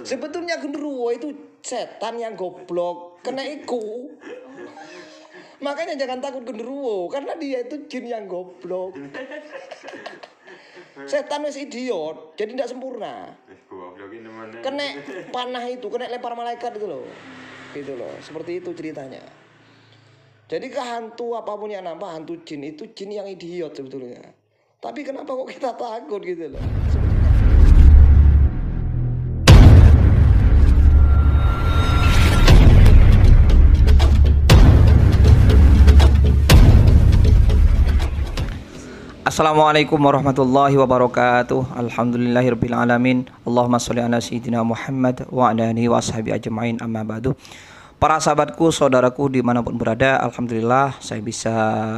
Sebetulnya genderuwo itu setan yang goblok, kena iku. Makanya jangan takut genderuwo, karena dia itu jin yang goblok. Setan wis idiot, jadi tidak sempurna. Kena panah itu, kena lempar malaikat itu loh. Gitu loh, seperti itu ceritanya. Jadi ke hantu apapun yang nampak hantu jin itu jin yang idiot sebetulnya. Tapi kenapa kok kita takut gitu loh? Assalamualaikum warahmatullahi wabarakatuh. Alhamdulillahirabbil alamin. Allahumma sholli ala sayyidina Muhammad wa ala alihi washabi ajmain, amma ba'du. Para sahabatku, saudaraku dimanapun berada, alhamdulillah saya bisa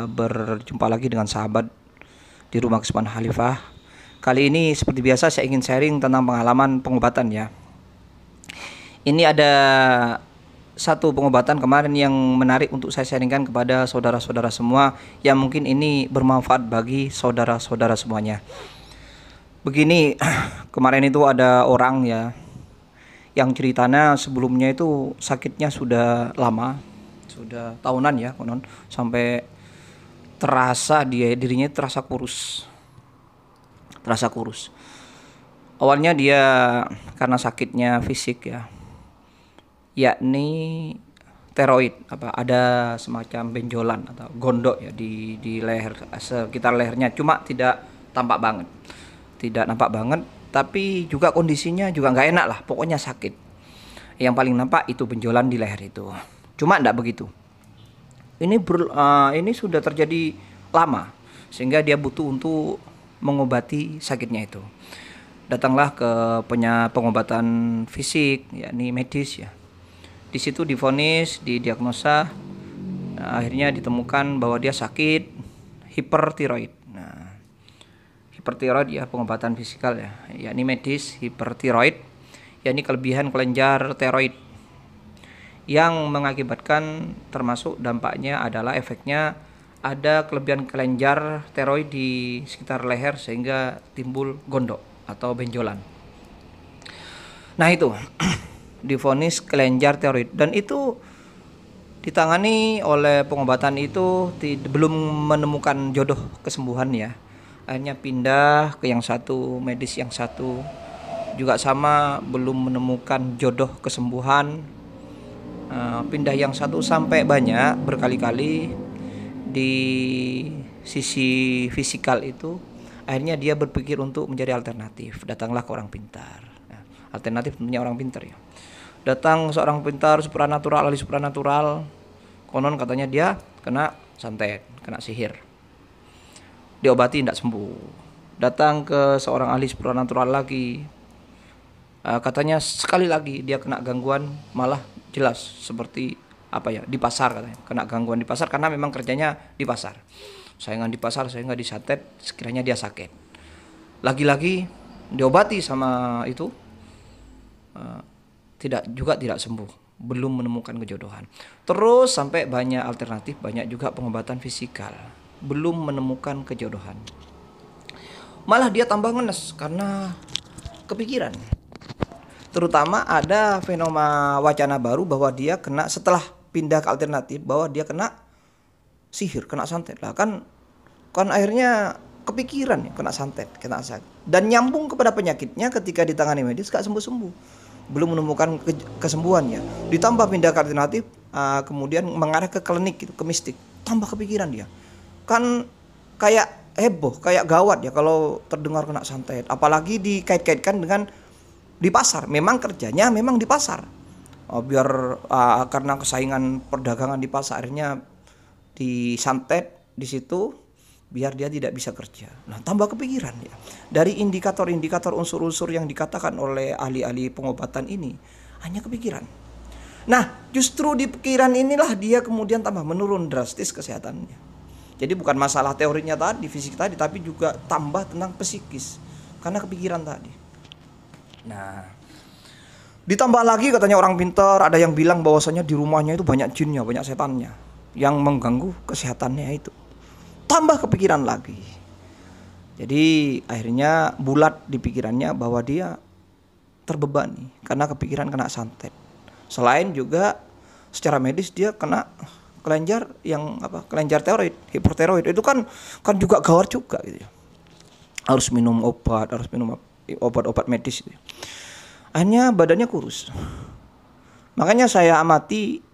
berjumpa lagi dengan sahabat di rumah Kesepahan Khalifah. Kali ini seperti biasa saya ingin sharing tentang pengalaman pengobatan ya. Ini ada satu pengobatan kemarin yang menarik untuk saya sharingkan kepada saudara-saudara semua, yang mungkin ini bermanfaat bagi saudara-saudara semuanya. Begini, kemarin itu ada orang ya yang ceritanya sebelumnya itu sakitnya sudah lama, sudah tahunan ya konon, sampai terasa dirinya terasa kurus. Awalnya dia karena sakitnya fisik ya, yakni teroid, ada semacam benjolan atau gondok ya di leher, sekitar lehernya, cuma tidak nampak banget, tapi juga kondisinya juga nggak enak lah, pokoknya sakit. Yang paling nampak itu benjolan di leher itu, cuma enggak begitu. Ini sudah terjadi lama sehingga dia butuh untuk mengobati sakitnya itu. Datanglah ke pengobatan fisik, yakni medis ya. Di situ divonis, didiagnosa, akhirnya ditemukan bahwa dia sakit hipertiroid. Nah, hipertiroid ya pengobatan fisikal ya, yakni medis hipertiroid, yakni kelebihan kelenjar tiroid yang mengakibatkan, termasuk dampaknya adalah efeknya ada kelebihan kelenjar tiroid di sekitar leher sehingga timbul gondok atau benjolan. Nah itu divonis kelenjar tiroid, dan itu ditangani oleh pengobatan itu belum menemukan jodoh kesembuhan ya. Akhirnya pindah ke yang satu, medis yang satu juga sama, belum menemukan jodoh kesembuhan. Pindah yang satu sampai banyak berkali-kali di sisi fisikal itu. Akhirnya dia berpikir untuk mencari alternatif, datanglah ke orang pintar. Alternatif tentunya orang pintar ya. Datang seorang pintar supranatural, ahli supranatural. Konon katanya dia kena santet, kena sihir. Diobati tidak sembuh. Datang ke seorang ahli supranatural lagi. Katanya sekali lagi dia kena gangguan, malah jelas seperti di pasar katanya. Kena gangguan di pasar karena memang kerjanya di pasar. Saingan di pasar sehingga disantet, sekiranya dia sakit. Lagi-lagi diobati sama itu, tidak sembuh, belum menemukan kejodohan. Terus sampai banyak alternatif, banyak juga pengobatan fisikal, belum menemukan kejodohan. Malah dia tambah ngenes karena kepikiran. Terutama ada fenomena wacana baru bahwa dia kena, setelah pindah ke alternatif, bahwa dia kena sihir, kena santet lah, kan akhirnya kepikiran ya, kena santet, kena sakit, dan nyambung kepada penyakitnya. Ketika ditangani medis gak sembuh-sembuh, belum menemukan kesembuhan ya. Ditambah pindah ke alternatif, kemudian mengarah ke klinik gitu, ke mistik, tambah kepikiran dia. Kan kayak heboh, kayak gawat ya kalau terdengar kena santet, apalagi dikait-kaitkan dengan di pasar. Memang kerjanya memang di pasar, karena kesaingan perdagangan di pasar, akhirnya disantet di situ biar dia tidak bisa kerja. Nah, tambah kepikiran ya. Dari indikator-indikator, unsur-unsur yang dikatakan oleh ahli-ahli pengobatan ini, hanya kepikiran. Nah, justru di pikiran inilah dia kemudian tambah menurun drastis kesehatannya. Jadi bukan masalah teorinya tadi, fisik tadi, tapi juga tambah tentang psikis karena kepikiran tadi. Nah, ditambah lagi katanya orang pintar, ada yang bilang bahwasanya di rumahnya itu banyak jinnya, banyak setannya yang mengganggu kesehatannya itu. Tambah kepikiran lagi. Jadi akhirnya bulat di pikirannya bahwa dia terbebani karena kepikiran kena santet. Selain juga secara medis dia kena kelenjar yang kelenjar tiroid, hipertiroid. Itu kan juga gawat juga gitu ya. Harus minum obat medis gitu. Hanya badannya kurus. Makanya saya amati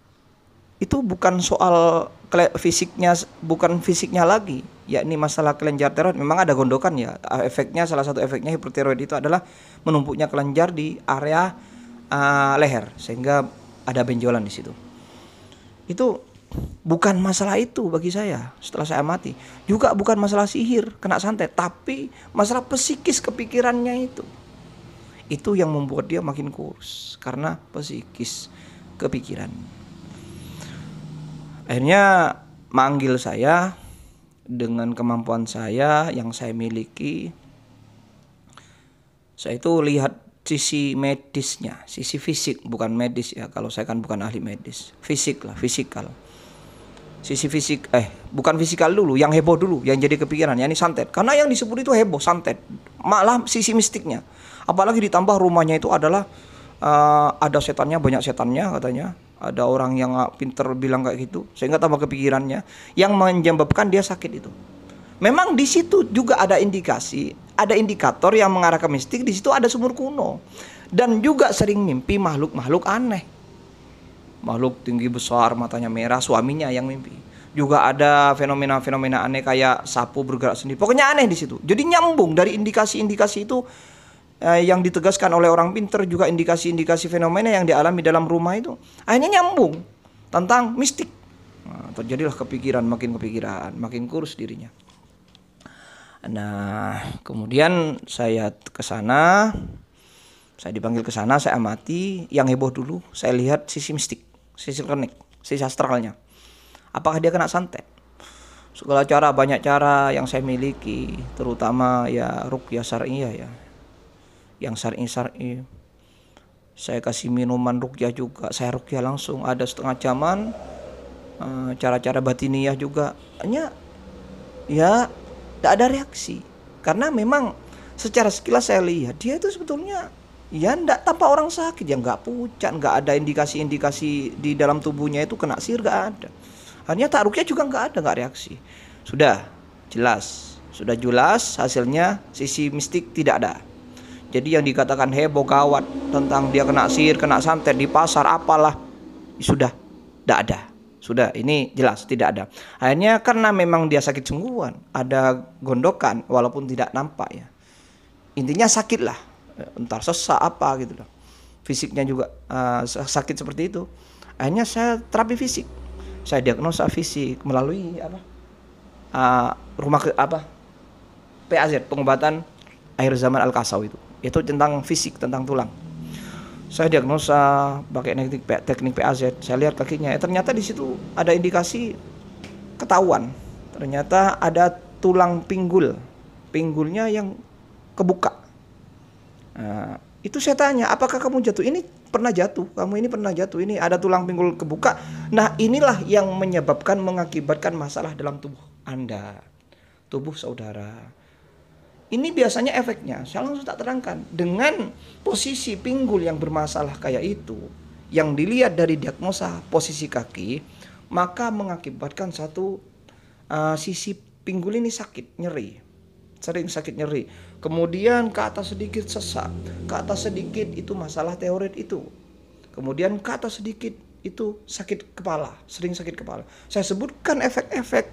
itu bukan soal fisiknya lagi, yakni masalah kelenjar tiroid. Memang ada gondokan ya. Salah satu efeknya hipertiroid itu adalah menumpuknya kelenjar di area leher sehingga ada benjolan di situ. Itu bukan masalah itu bagi saya setelah saya amati. Juga bukan masalah sihir, kena santet, tapi masalah psikis kepikirannya itu. Itu yang membuat dia makin kurus karena psikis kepikiran. Akhirnya manggil saya dengan kemampuan saya yang saya miliki. Saya itu lihat sisi medisnya, sisi fisik, bukan medis ya. Kalau saya kan bukan ahli medis, fisikal. Sisi fisik, bukan fisikal dulu, yang heboh dulu, yang jadi kepikiran, ya ini santet. Karena yang disebut itu heboh, santet. Malah sisi mistiknya. Apalagi ditambah rumahnya itu adalah ada setannya, banyak setannya katanya. Ada orang yang pinter bilang kayak gitu, sehingga tambah kepikirannya, yang menyebabkan dia sakit itu. Memang di situ juga ada indikasi, ada indikator yang mengarah ke mistik. Di situ ada sumur kuno dan juga sering mimpi makhluk aneh. Makhluk tinggi besar, matanya merah, suaminya yang mimpi. Juga ada fenomena-fenomena aneh kayak sapu bergerak sendiri. Pokoknya aneh di situ. Jadi nyambung dari indikasi-indikasi itu yang ditegaskan oleh orang pinter, juga indikasi-indikasi fenomena yang dialami dalam rumah itu. Akhirnya nyambung tentang mistik. Nah, terjadilah makin kurus dirinya. Nah, kemudian saya ke sana. Saya dipanggil ke sana, saya amati. Yang heboh dulu, saya lihat sisi mistik, sisi klinik, sisi astralnya. Apakah dia kena santet? Segala cara, banyak cara yang saya miliki, terutama ya ruqyah syar'iyah ya. Yang syar'i. Saya kasih minuman ruqyah juga, saya ruqyah langsung, ada setengah jaman. Cara-cara batiniyah juga. Hanya ya tidak ada reaksi. Karena memang secara sekilas saya lihat dia itu sebetulnya ya enggak tanpa orang sakit, ya enggak pucat, enggak ada indikasi-indikasi di dalam tubuhnya itu kena sihir, enggak ada. Hanya taruhnya juga enggak reaksi. Sudah jelas hasilnya sisi mistik tidak ada. Jadi yang dikatakan heboh gawat tentang dia kena sihir, kena santet di pasar apalah, sudah enggak ada. Sudah, ini jelas tidak ada. Akhirnya karena memang dia sakit sungguhan, ada gondokan walaupun tidak nampak ya. Intinya sakit lah. Entar sesak apa gitu loh. Fisiknya juga sakit seperti itu. Akhirnya saya terapi fisik. Saya diagnosa fisik melalui PAZ, pengobatan akhir zaman Al-Kasaw itu. Itu tentang fisik, tentang tulang. Saya diagnosa pakai teknik PAZ. Saya lihat kakinya. Ternyata di situ ada indikasi ketahuan. Ternyata ada tulang pinggulnya yang kebuka. Nah, itu saya tanya, apakah kamu jatuh? Ini pernah jatuh, kamu ini pernah jatuh, ini ada tulang pinggul kebuka. Nah, inilah yang mengakibatkan masalah dalam tubuh Anda, tubuh saudara. Ini biasanya efeknya, saya langsung tak terangkan. Dengan posisi pinggul yang bermasalah kayak itu, yang dilihat dari diagnosa posisi kaki, maka mengakibatkan satu sisi pinggul ini sakit, nyeri. Sering sakit nyeri. Kemudian ke atas sedikit sesak, ke atas sedikit itu masalah tiroid itu. Kemudian ke atas sedikit itu sakit kepala, sering sakit kepala. Saya sebutkan efek-efek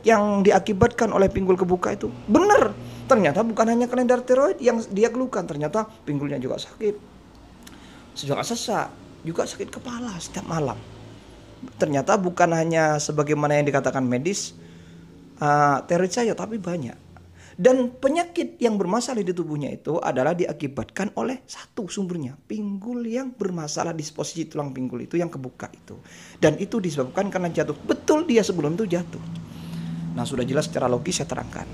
yang diakibatkan oleh pinggul kebuka itu. Benar, ternyata bukan hanya kelenjar tiroid yang dia keluhkan, ternyata pinggulnya juga sakit, juga sesak, juga sakit kepala setiap malam. Ternyata bukan hanya sebagaimana yang dikatakan medis, tiroid saya, tapi banyak. Dan penyakit yang bermasalah di tubuhnya itu adalah diakibatkan oleh satu sumbernya, pinggul yang bermasalah di posisi tulang pinggul itu yang kebuka itu. Dan itu disebabkan karena jatuh. Betul, dia sebelum itu jatuh. Nah, sudah jelas secara logis saya terangkan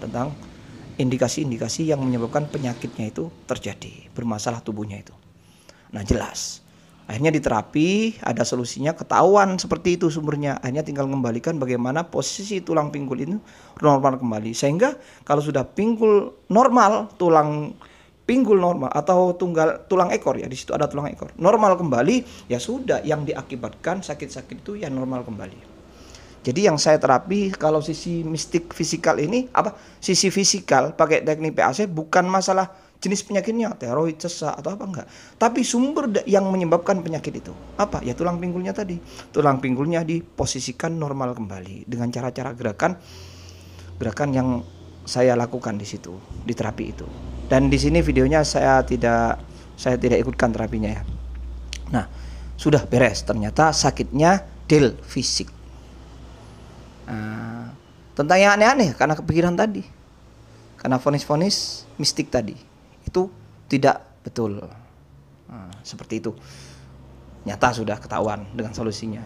tentang indikasi-indikasi yang menyebabkan penyakitnya itu terjadi, bermasalah tubuhnya itu. Nah, jelas. Akhirnya diterapi, ada solusinya, ketahuan seperti itu sumbernya. Akhirnya tinggal mengembalikan bagaimana posisi tulang pinggul ini normal kembali. Sehingga kalau sudah pinggul normal, tulang pinggul normal atau tulang ekor ya, di situ ada tulang ekor normal kembali, ya sudah, yang diakibatkan sakit-sakit itu ya normal kembali. Jadi yang saya terapi kalau sisi mistik fisikal ini sisi fisikal pakai teknik PAC bukan masalah jenis penyakitnya, tiroid, sesak atau apa enggak, tapi sumber yang menyebabkan penyakit itu apa? Ya tulang pinggulnya tadi. Tulang pinggulnya diposisikan normal kembali dengan cara-cara gerakan yang saya lakukan di situ, di terapi itu. Dan di sini videonya saya tidak ikutkan terapinya ya. Nah, sudah beres. Ternyata sakitnya del fisik. Tentang yang aneh-aneh karena kepikiran tadi, karena vonis-vonis mistik tadi itu tidak betul. Seperti itu. Nyata sudah ketahuan dengan solusinya.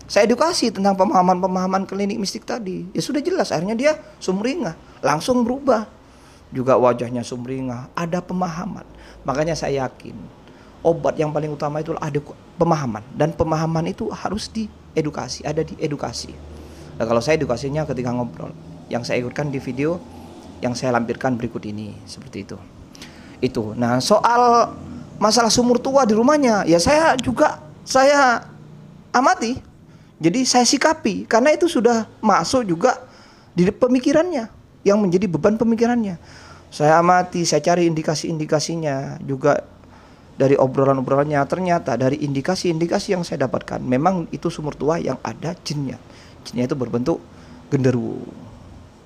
Saya edukasi tentang pemahaman klinik mistik tadi. Ya sudah jelas, akhirnya dia sumringah, langsung berubah. Juga wajahnya sumringah, ada pemahaman. Makanya saya yakin obat yang paling utama itu ada pemahaman, dan pemahaman itu harus diedukasi, ada di edukasi. Nah, kalau saya edukasinya ketika ngobrol, yang saya ikutkan di video yang saya lampirkan berikut ini, seperti itu. Nah, soal masalah sumur tua di rumahnya, ya saya amati. Jadi saya sikapi karena itu sudah masuk juga di pemikirannya, yang menjadi beban pemikirannya. Saya amati, saya cari indikasi-indikasinya juga dari obrolan-obrolannya. Ternyata dari indikasi-indikasi yang saya dapatkan, memang itu sumur tua yang ada jinnya. Jinnya itu berbentuk genderuwo.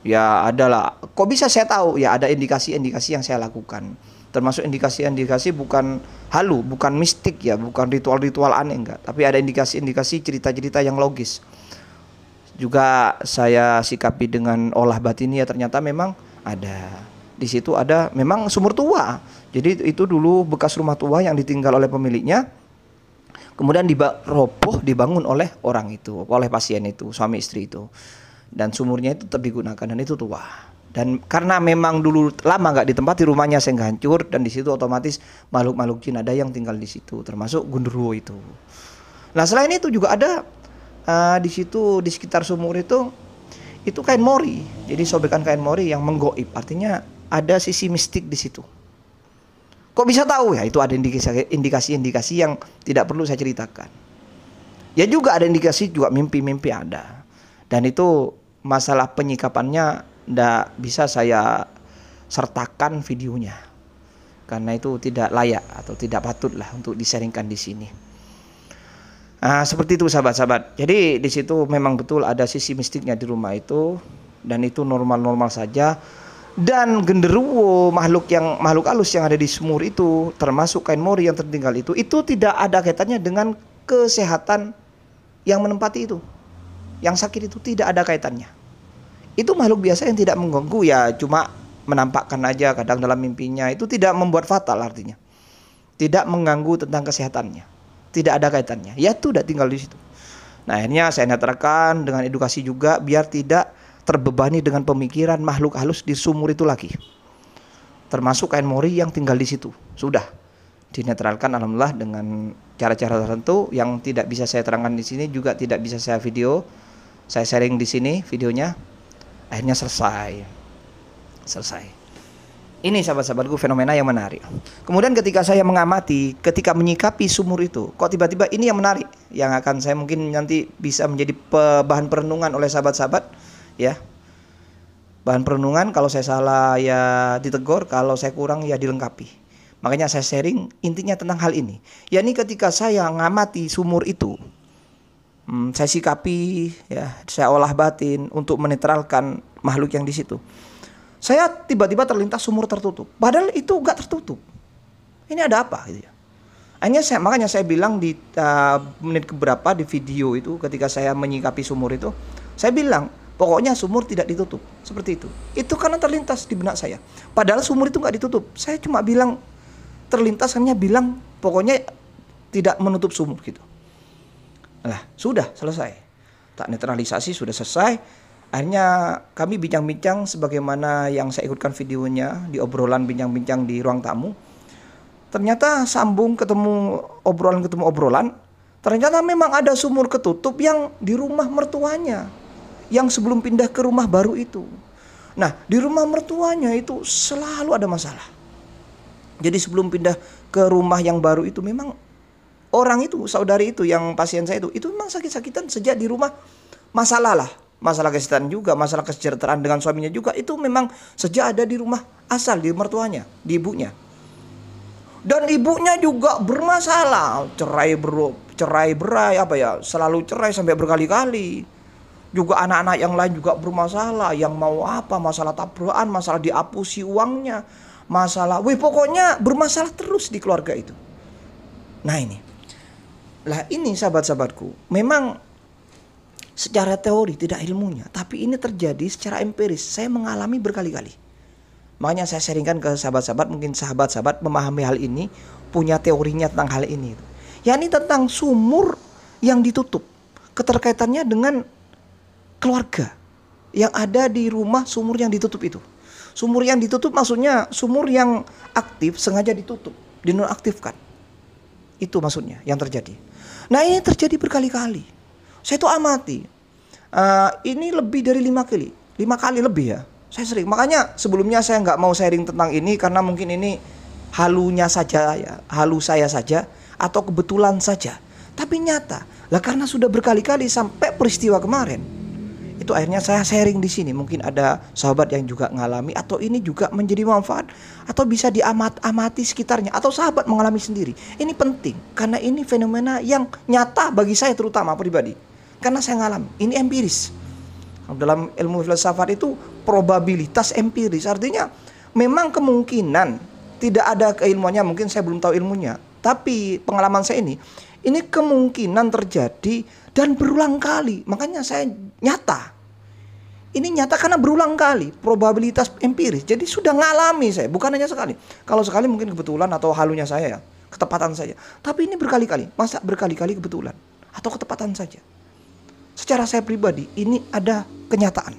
Ya adalah, kok bisa saya tahu? Ya ada indikasi-indikasi yang saya lakukan. Termasuk indikasi-indikasi bukan halu, bukan mistik ya, bukan ritual-ritual aneh, enggak. Tapi ada indikasi-indikasi cerita-cerita yang logis. Juga saya sikapi dengan olah batin ya, ternyata memang ada. Di situ ada memang sumur tua. Jadi itu dulu bekas rumah tua yang ditinggal oleh pemiliknya. Kemudian roboh dibangun oleh orang itu, oleh pasien itu, suami istri itu. Dan sumurnya itu tetap digunakan dan itu tua. Dan karena memang dulu lama nggak ditempati rumahnya sehingga hancur, dan di situ otomatis makhluk-makhluk jin ada yang tinggal di situ, termasuk genderuwo itu. Nah selain itu juga ada di situ di sekitar sumur itu kain mori. Jadi sobekan kain mori yang menggoib, artinya ada sisi mistik di situ. Kok bisa tahu? Ya itu ada indikasi-indikasi yang tidak perlu saya ceritakan. Ya juga ada indikasi juga mimpi-mimpi ada. Dan itu masalah penyikapannya nggak bisa saya sertakan videonya, karena itu tidak layak atau tidak patut lah untuk disaringkan di sini. Seperti itu sahabat-sahabat. Jadi di situ memang betul ada sisi mistiknya di rumah itu, dan itu normal-normal saja. Dan genderuwo, makhluk halus yang ada di sumur itu, termasuk kain mori yang tertinggal itu tidak ada kaitannya dengan kesehatan yang menempati itu. Yang sakit itu tidak ada kaitannya. Itu makhluk biasa yang tidak mengganggu, ya cuma menampakkan aja kadang dalam mimpinya. Itu tidak membuat fatal artinya. Tidak mengganggu tentang kesehatannya. Tidak ada kaitannya. Ya itu udah tinggal di situ. Nah akhirnya saya netrakan dengan edukasi juga biar tidak terbebani dengan pemikiran makhluk halus di sumur itu lagi. Termasuk kain mori yang tinggal di situ. Sudah dinetralkan alhamdulillah dengan cara-cara tertentu yang tidak bisa saya terangkan di sini, juga tidak bisa saya video. Saya sharing di sini videonya. Akhirnya selesai. Ini sahabat-sahabatku fenomena yang menarik. Kemudian ketika saya mengamati, ketika menyikapi sumur itu, kok tiba-tiba ini yang menarik, yang akan saya mungkin nanti bisa menjadi bahan perenungan oleh sahabat-sahabat ya. Bahan perenungan, kalau saya salah ya ditegur, kalau saya kurang ya dilengkapi. Makanya saya sharing intinya tentang hal ini. Yakni ketika saya mengamati sumur itu, saya sikapi ya, saya olah batin untuk menetralkan makhluk yang di situ. Saya tiba-tiba terlintas sumur tertutup, padahal itu enggak tertutup. Ini ada apa gitu ya. Makanya saya bilang di menit keberapa di video itu, ketika saya menyikapi sumur itu, saya bilang pokoknya sumur tidak ditutup, seperti itu. Itu karena terlintas di benak saya. Padahal sumur itu enggak ditutup. Saya cuma bilang terlintas, hanya bilang pokoknya tidak menutup sumur gitu. Nah, sudah selesai. Tak netralisasi sudah selesai. Akhirnya kami bincang-bincang sebagaimana yang saya ikutkan videonya di obrolan bincang-bincang di ruang tamu. Ternyata sambung ketemu obrolan, ternyata memang ada sumur ketutup yang di rumah mertuanya, yang sebelum pindah ke rumah baru itu. Nah, di rumah mertuanya itu selalu ada masalah. Jadi sebelum pindah ke rumah yang baru itu memang orang itu, saudari itu yang pasien saya itu memang sakit-sakitan sejak di rumah. Masalah lah, masalah kesehatan juga, masalah kesejahteraan dengan suaminya juga, itu memang sejak ada di rumah asal, di mertuanya, di ibunya. Dan ibunya juga bermasalah, cerai berai, selalu cerai sampai berkali-kali. Juga anak-anak yang lain juga bermasalah, yang mau apa, masalah tabrakan, masalah diapusi uangnya, masalah, pokoknya bermasalah terus di keluarga itu. Nah ini sahabat-sahabatku, memang secara teori tidak ilmunya, tapi ini terjadi secara empiris. Saya mengalami berkali-kali. Makanya saya sharingkan ke sahabat-sahabat, mungkin sahabat-sahabat memahami hal ini, punya teorinya tentang hal ini. Yakni tentang sumur yang ditutup, keterkaitannya dengan keluarga yang ada di rumah. Sumur yang ditutup itu, sumur yang ditutup maksudnya sumur yang aktif sengaja ditutup, dinonaktifkan. Itu maksudnya yang terjadi. Nah ini terjadi berkali-kali. Saya tuh amati, ini lebih dari 5 kali lebih ya. Saya sering, makanya sebelumnya saya nggak mau sharing tentang ini karena mungkin ini halunya saja ya, halu saya saja atau kebetulan saja. Tapi nyata, lah karena sudah berkali-kali sampai peristiwa kemarin, itu akhirnya saya sharing di sini. Mungkin ada sahabat yang juga ngalami atau ini juga menjadi manfaat atau bisa diamati sekitarnya atau sahabat mengalami sendiri. Ini penting karena ini fenomena yang nyata bagi saya terutama pribadi. Karena saya ngalami, ini empiris. Dalam ilmu filsafat itu probabilitas empiris, artinya memang kemungkinan tidak ada keilmuannya, mungkin saya belum tahu ilmunya, tapi pengalaman saya ini kemungkinan terjadi dan berulang kali. Makanya saya nyata, ini nyata karena berulang kali, probabilitas empiris. Jadi sudah ngalami saya, bukan hanya sekali. Kalau sekali mungkin kebetulan atau halunya saya ya, ketepatan saja. Tapi ini berkali-kali, masa berkali-kali kebetulan atau ketepatan saja. Secara saya pribadi, ini ada kenyataan.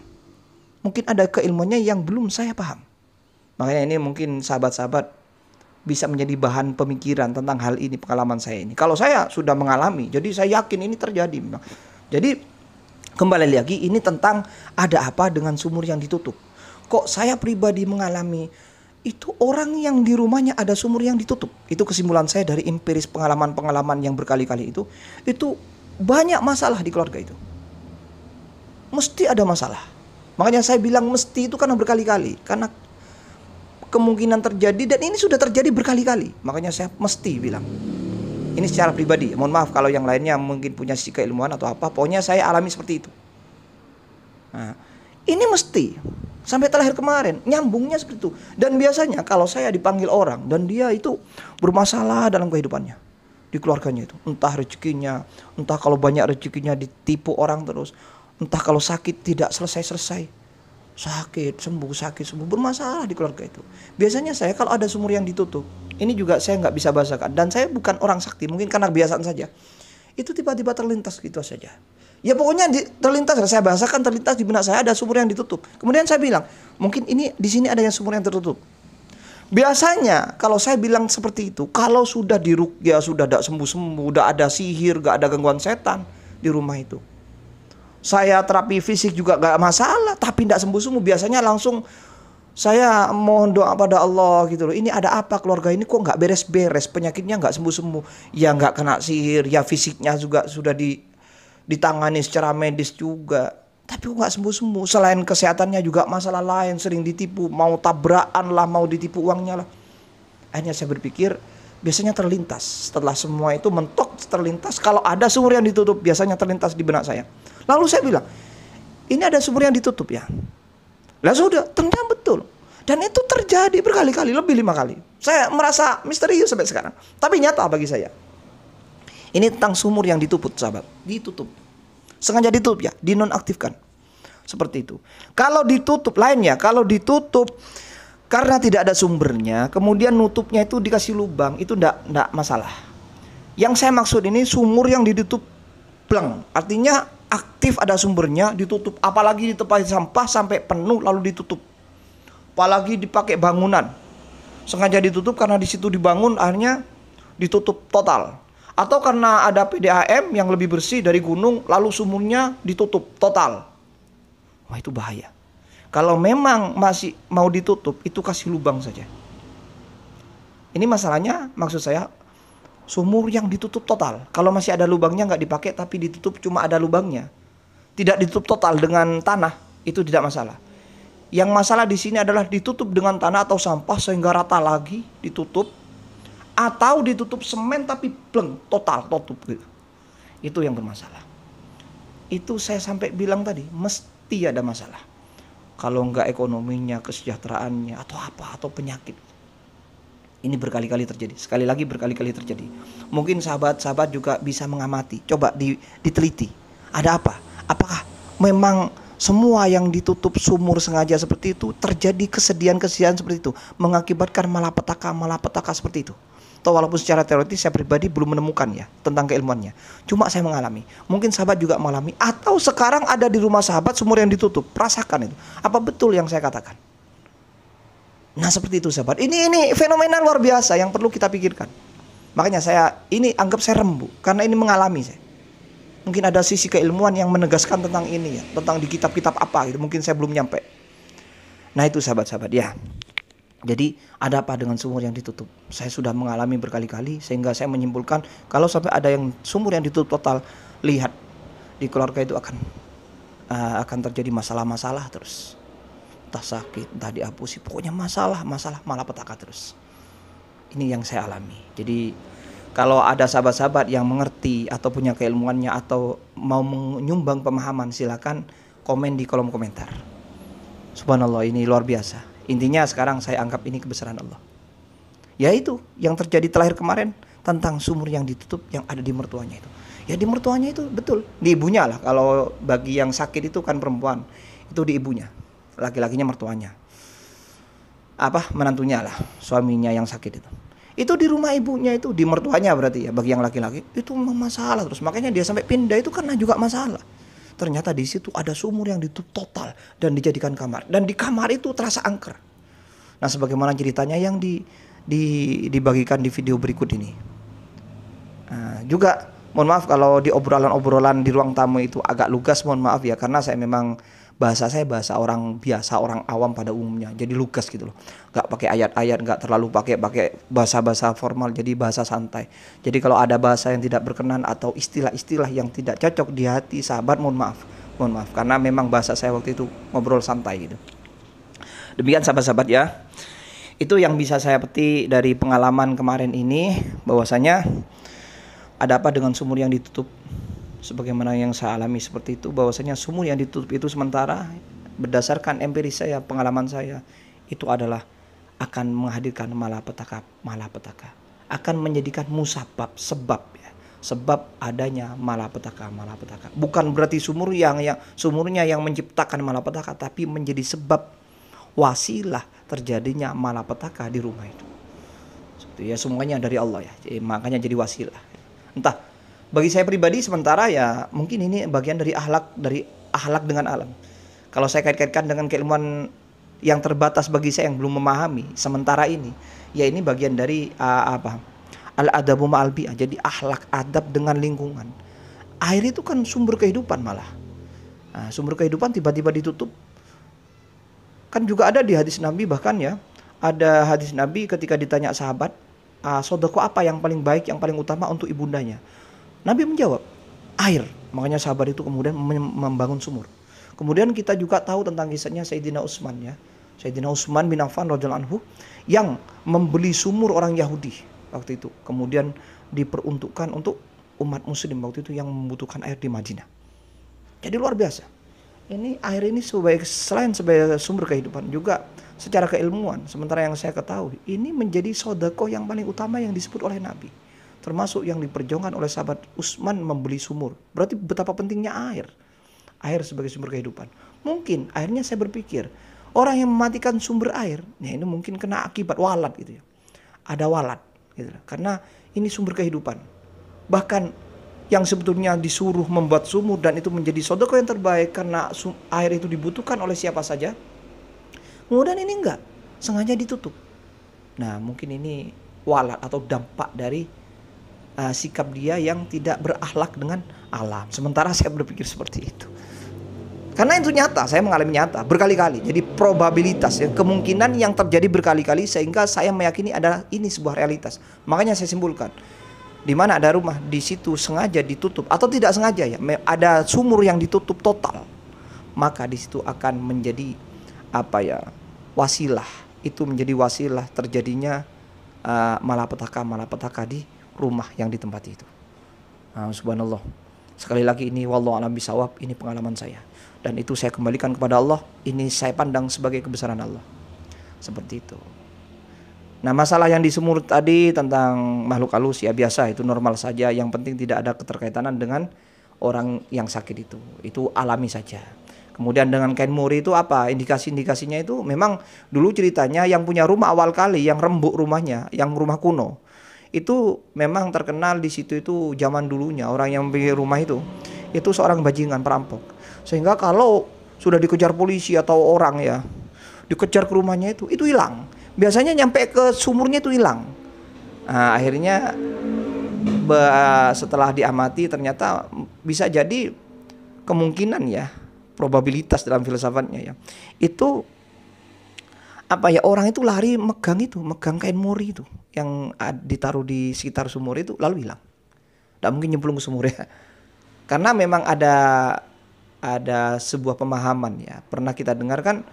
Mungkin ada keilmuannya yang belum saya paham. Makanya ini mungkin sahabat-sahabat bisa menjadi bahan pemikiran tentang hal ini, pengalaman saya ini. Kalau saya sudah mengalami, jadi saya yakin ini terjadi. Jadi kembali lagi, ini tentang ada apa dengan sumur yang ditutup. Kok saya pribadi mengalami, itu orang yang di rumahnya ada sumur yang ditutup. Itu kesimpulan saya dari empiris pengalaman-pengalaman yang berkali-kali itu banyak masalah di keluarga itu. Mesti ada masalah. Makanya saya bilang mesti itu karena berkali-kali, karena kemungkinan terjadi dan ini sudah terjadi berkali-kali. Makanya saya mesti bilang. Ini secara pribadi. Mohon maaf kalau yang lainnya mungkin punya sisi keilmuan atau apa. Pokoknya saya alami seperti itu. Nah, ini mesti sampai terakhir kemarin nyambungnya seperti itu. Dan biasanya kalau saya dipanggil orang dan dia itu bermasalah dalam kehidupannya, di keluarganya itu, entah rezekinya, entah kalau banyak rezekinya ditipu orang terus, entah kalau sakit tidak selesai-selesai, sakit sembuh, bermasalah di keluarga itu. Biasanya saya kalau ada sumur yang ditutup, ini juga saya nggak bisa bahasakan, dan saya bukan orang sakti, mungkin karena kebiasaan saja. Itu tiba-tiba terlintas gitu saja. Ya pokoknya terlintas, saya bahasakan terlintas di benak saya ada sumur yang ditutup. Kemudian saya bilang, mungkin ini di sini ada yang sumur yang tertutup. Biasanya kalau saya bilang seperti itu, kalau sudah diruqyah, sudah tidak sembuh-sembuh, udah ada sihir, gak ada gangguan setan di rumah itu, saya terapi fisik juga gak masalah, tapi tidak sembuh-sembuh, biasanya langsung saya mohon doa pada Allah gitu loh. Ini ada apa keluarga ini kok gak beres-beres, penyakitnya gak sembuh-sembuh. Ya gak kena sihir, ya fisiknya juga sudah ditangani secara medis juga, tapi kok gak sembuh-sembuh. Selain kesehatannya juga masalah lain, sering ditipu, mau tabrakan lah, mau ditipu uangnya lah. Akhirnya saya berpikir, biasanya terlintas. Setelah semua itu mentok, terlintas. Kalau ada sumur yang ditutup, biasanya terlintas di benak saya. Lalu saya bilang, ini ada sumur yang ditutup ya. Lah sudah, ternyata betul. Dan itu terjadi berkali-kali, lebih 5 kali. Saya merasa misterius sampai sekarang, tapi nyata bagi saya. Ini tentang sumur yang ditutup, sahabat. Ditutup. Sengaja ditutup ya, dinonaktifkan. Seperti itu. Kalau ditutup lainnya, kalau ditutup karena tidak ada sumbernya, kemudian nutupnya itu dikasih lubang, itu enggak masalah. Yang saya maksud ini sumur yang ditutup blank, artinya aktif ada sumbernya, ditutup. Apalagi di tempat sampah sampai penuh lalu ditutup. Apalagi dipakai bangunan. Sengaja ditutup karena di situ dibangun, akhirnya ditutup total. Atau karena ada PDAM yang lebih bersih dari gunung, lalu sumurnya ditutup total. Wah, itu bahaya. Kalau memang masih mau ditutup, itu kasih lubang saja. Ini masalahnya, maksud saya, sumur yang ditutup total. Kalau masih ada lubangnya nggak dipakai, tapi ditutup cuma ada lubangnya, tidak ditutup total dengan tanah, itu tidak masalah. Yang masalah di sini adalah ditutup dengan tanah atau sampah sehingga rata lagi ditutup, atau ditutup semen tapi pleng total tutup gitu. Itu yang bermasalah. Itu saya sampai bilang tadi, mesti ada masalah. Kalau enggak ekonominya, kesejahteraannya, atau apa, atau penyakit. Ini berkali-kali terjadi. Sekali lagi berkali-kali terjadi. Mungkin sahabat-sahabat juga bisa mengamati. Coba diteliti. Ada apa? Apakah memang semua yang ditutup sumur sengaja seperti itu terjadi kesedihan-kesedihan seperti itu, mengakibatkan malapetaka seperti itu? Atau walaupun secara teoritis saya pribadi belum menemukan ya tentang keilmuannya. Cuma saya mengalami. Mungkin sahabat juga mengalami. Atau sekarang ada di rumah sahabat sumur yang ditutup. Rasakan itu. Apa betul yang saya katakan? Nah, seperti itu sahabat. Ini fenomena luar biasa yang perlu kita pikirkan. Makanya saya ini anggap saya rembu karena ini mengalami saya. Mungkin ada sisi keilmuan yang menegaskan tentang ini ya, tentang di kitab-kitab apa gitu. Mungkin saya belum nyampe. Nah, itu sahabat-sahabat ya. Jadi ada apa dengan sumur yang ditutup? Saya sudah mengalami berkali-kali sehingga saya menyimpulkan kalau sampai ada yang sumur yang ditutup total, lihat di keluarga itu akan terjadi masalah-masalah terus. Entah sakit, entah diapusi, pokoknya masalah malapetaka terus. Ini yang saya alami. Jadi kalau ada sahabat-sahabat yang mengerti atau punya keilmuannya atau mau menyumbang pemahaman, silakan komen di kolom komentar. Subhanallah, ini luar biasa. Intinya sekarang saya anggap ini kebesaran Allah. Yaitu yang terjadi terakhir kemarin tentang sumur yang ditutup yang ada di mertuanya itu. Ya di mertuanya itu betul, di ibunya lah. Kalau bagi yang sakit itu kan perempuan, itu di ibunya. Laki-lakinya mertuanya. Menantunya lah, suaminya yang sakit itu. Itu di rumah ibunya itu, di mertuanya berarti ya, bagi yang laki-laki itu masalah terus. Makanya dia sampai pindah itu karena juga masalah. Ternyata di situ ada sumur yang ditutup total dan dijadikan kamar. Dan di kamar itu terasa angker. Nah, sebagaimana ceritanya yang dibagikan di video berikut ini. Nah, juga mohon maaf kalau di obrolan-obrolan di ruang tamu itu agak lugas, mohon maaf ya, karena saya memang bahasa orang biasa, orang awam pada umumnya, jadi lugas gitu loh, nggak pakai ayat-ayat, nggak terlalu pakai bahasa formal, jadi bahasa santai. Jadi kalau ada bahasa yang tidak berkenan atau istilah-istilah yang tidak cocok di hati sahabat, mohon maaf, karena memang bahasa saya waktu itu ngobrol santai gitu. Demikian sahabat-sahabat ya, itu yang bisa saya petik dari pengalaman kemarin ini, bahwasanya ada apa dengan sumur yang ditutup. Sebagaimana yang saya alami seperti itu, bahwasanya sumur yang ditutup itu sementara berdasarkan empiris saya, pengalaman saya, itu adalah akan menghadirkan malapetaka, akan menjadikan musabab, sebab adanya malapetaka. Bukan berarti sumurnya yang menciptakan malapetaka, tapi menjadi sebab wasilah terjadinya malapetaka di rumah itu. Seperti ya, semuanya dari Allah ya, makanya jadi wasilah. Entah bagi saya pribadi sementara ya mungkin ini bagian dari akhlak dengan alam. Kalau saya kaitkan dengan keilmuan yang terbatas bagi saya yang belum memahami sementara ini, ya ini bagian dari al-adabu ma'al bi'ah. Jadi akhlak adab dengan lingkungan. Air itu kan sumber kehidupan malah. Nah, sumber kehidupan tiba-tiba ditutup. Kan juga ada di hadis Nabi, bahkan ya ada hadis Nabi ketika ditanya sahabat, sedekah apa yang paling baik, yang paling utama untuk ibundanya? Nabi menjawab, air. Makanya sahabat itu kemudian membangun sumur. Kemudian kita juga tahu tentang kisahnya Sayyidina Utsman ya. Sayyidina Utsman bin Affan radhiyallahu anhu yang membeli sumur orang Yahudi waktu itu. Kemudian diperuntukkan untuk umat muslim waktu itu yang membutuhkan air di Madinah. Jadi luar biasa. Ini air ini selain sebagai sumber kehidupan juga secara keilmuan. Sementara yang saya ketahui, ini menjadi sedekah yang paling utama yang disebut oleh Nabi. Termasuk yang diperjuangkan oleh sahabat Utsman membeli sumur. Berarti betapa pentingnya air. Air sebagai sumber kehidupan. Mungkin akhirnya saya berpikir, orang yang mematikan sumber air, ya ini mungkin kena akibat walat gitu ya. Ada walat gitu. Karena ini sumber kehidupan. Bahkan yang sebetulnya disuruh membuat sumur dan itu menjadi sedekah yang terbaik karena air itu dibutuhkan oleh siapa saja. Kemudian ini enggak, sengaja ditutup. Nah, mungkin ini walat atau dampak dari sikap dia yang tidak berakhlak dengan alam. Sementara saya berpikir seperti itu. Karena itu nyata, saya mengalami nyata berkali-kali. Jadi probabilitas ya, kemungkinan yang terjadi berkali-kali sehingga saya meyakini adalah ini sebuah realitas. Makanya saya simpulkan, di mana ada rumah di situ sengaja ditutup atau tidak sengaja ya, ada sumur yang ditutup total, maka di situ akan menjadi apa ya, wasilah. Itu menjadi wasilah terjadinya malapetaka di rumah yang ditempati itu. Nah, subhanallah. Sekali lagi ini wallahu a'lam bishawab, ini pengalaman saya. Dan itu saya kembalikan kepada Allah, ini saya pandang sebagai kebesaran Allah. Seperti itu. Nah, masalah yang di sumur tadi tentang makhluk halus ya biasa, itu normal saja. Yang penting tidak ada keterkaitan dengan orang yang sakit itu. Itu alami saja. Kemudian dengan kain muri itu apa? Indikasi-indikasinya itu memang dulu ceritanya yang punya rumah awal kali, yang rembuk rumahnya, yang rumah kuno. Itu memang terkenal di situ itu zaman dulunya orang yang punya rumah itu seorang bajingan perampok. Sehingga kalau sudah dikejar polisi atau orang ya, dikejar ke rumahnya itu hilang. Biasanya nyampe ke sumurnya itu hilang. Nah, akhirnya setelah diamati ternyata bisa jadi kemungkinan ya, probabilitas dalam filsafatnya ya, itu apa ya, orang itu lari megang kain muri itu yang ditaruh di sekitar sumur itu lalu hilang. Tidak mungkin nyemplung ke sumur ya. Karena memang ada sebuah pemahaman ya, pernah kita dengar kan,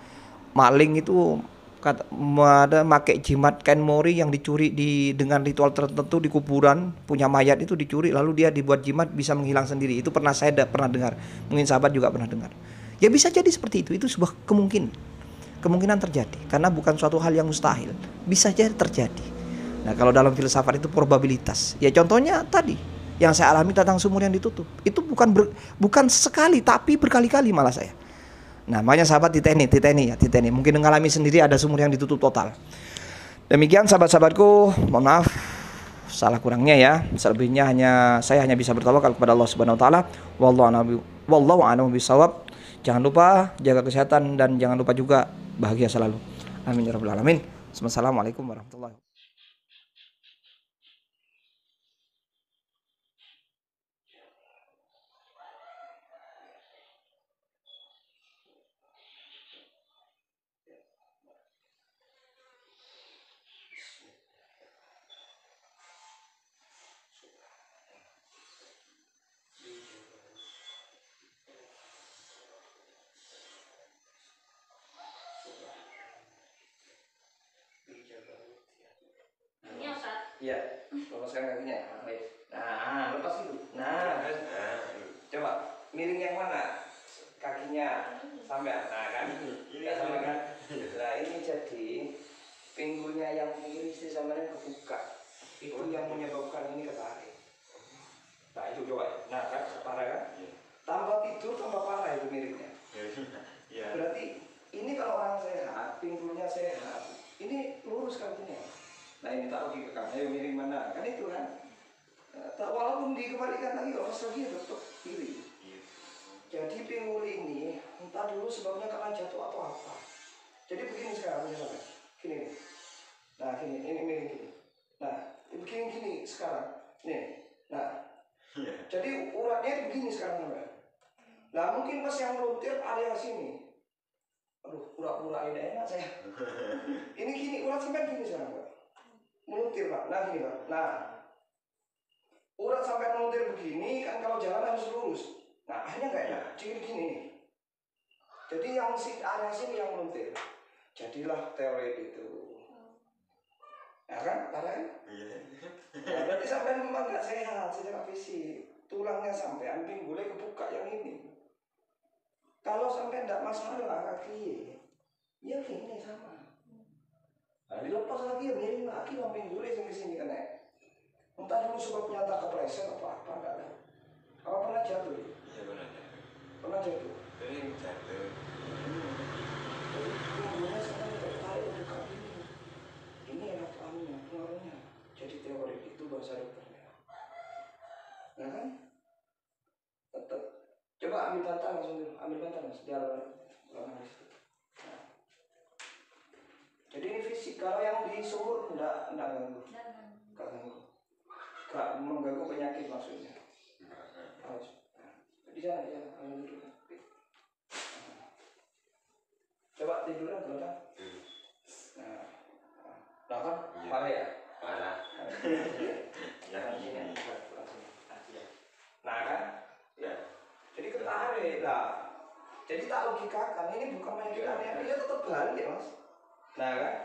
maling itu ada pakai jimat kain mori yang dicuri dengan ritual tertentu di kuburan, punya mayat itu dicuri lalu dia dibuat jimat bisa menghilang sendiri. Itu pernah saya pernah dengar, mungkin sahabat juga pernah dengar. Ya bisa jadi seperti itu sebuah kemungkinan terjadi karena bukan suatu hal yang mustahil, bisa jadi terjadi. Nah, kalau dalam filsafat itu probabilitas. Ya contohnya tadi yang saya alami tentang sumur yang ditutup, itu bukan sekali tapi berkali-kali malah saya. Nah, makanya sahabat titeni ya. Mungkin mengalami sendiri ada sumur yang ditutup total. Demikian sahabat-sahabatku, mohon maaf salah kurangnya ya. Selebihnya saya hanya bisa bertawakal kepada Allah Subhanahu wa taala. Wallahu a'lam bishawab. Jangan lupa jaga kesehatan dan jangan lupa juga bahagia selalu. Amin ya rabbal alamin. Wassalamualaikum warahmatullahi wabarakatuh. Iya, lepaskan kakinya. Baik. Nah, lepas itu. Nah, coba miring yang mana? Kakinya sampai, nah kan? Tidak sama kan? Nah, ini jadi pinggulnya yang miring sampai kebuka. Itu yang menyebabkan ini ketarik. Nah, itu coba. Nah, kan parah kan? Tambah tidur tambah parah itu miringnya. Berarti ini kalau orang sehat, pinggulnya sehat, ini lurus kakinya. Nah, ini taruh di kanan, ayo miring mana? Kan itu kan. Walaupun dikembalikan lagi, lepas lagi tetap kiri. Jadi pinggul ini entah dulu sebabnya karena jatuh atau apa. Jadi begini sekarang, misalnya gini. Nah, gini, ini miring gini. Nah, begini sekarang. Nih. Nah, jadi uratnya begini sekarang, Mbak. Nah, mungkin pas yang meluntir area sini. Aduh, pura-pura ini enak saya. Ini gini, urat sampai gini sekarang, Mbak. Meluntir, Pak. Nah, gini, Pak. Nah, urat sampai meluntir begini kan, kalau jalan harus lurus. Nah, akhirnya nggak enak. Jadi begini nih. Jadi yang area sini yang meluntir. Jadilah teori itu. Ya kan, parah kan? Nah, berarti sampai memang nggak sehat secara fisik. Tulangnya sampai pinggulnya kebuka yang ini. Kalau sampai nggak masalah kaki, ya gini sama. Nah, dilepas lagi ya miring lagi lah pinggulnya sampai sini kan ya. Entah dulu sebabnya tak kepleset apa enggak ada. Apa pernah jatuh? Iya pernah jatuh. Pernah jatuh? Sering jatuh. Pinggulnya sekarang tertarik untuk kaki ini. Ini enak pengaruhnya. Jadi teori itu bahasa dokternya. Nah kan? Tetap. Coba ambil bantal langsung dulu. Ambil bantal mas. Biar nah. Jadi ini fisik. Kalau yang di di sumur enggak ganggu. Enggak ganggu. Enggak mengganggu penyakit maksudnya. Harus. Di sana ya, coba tiduran tuh kan. Nah kan parah ya? Parah. Nah kan? Ya. Jadi ketarik lah. Jadi tak logikakan, ini bukan penyakit aneh-aneh, dia tetap balik mas. Nah kan?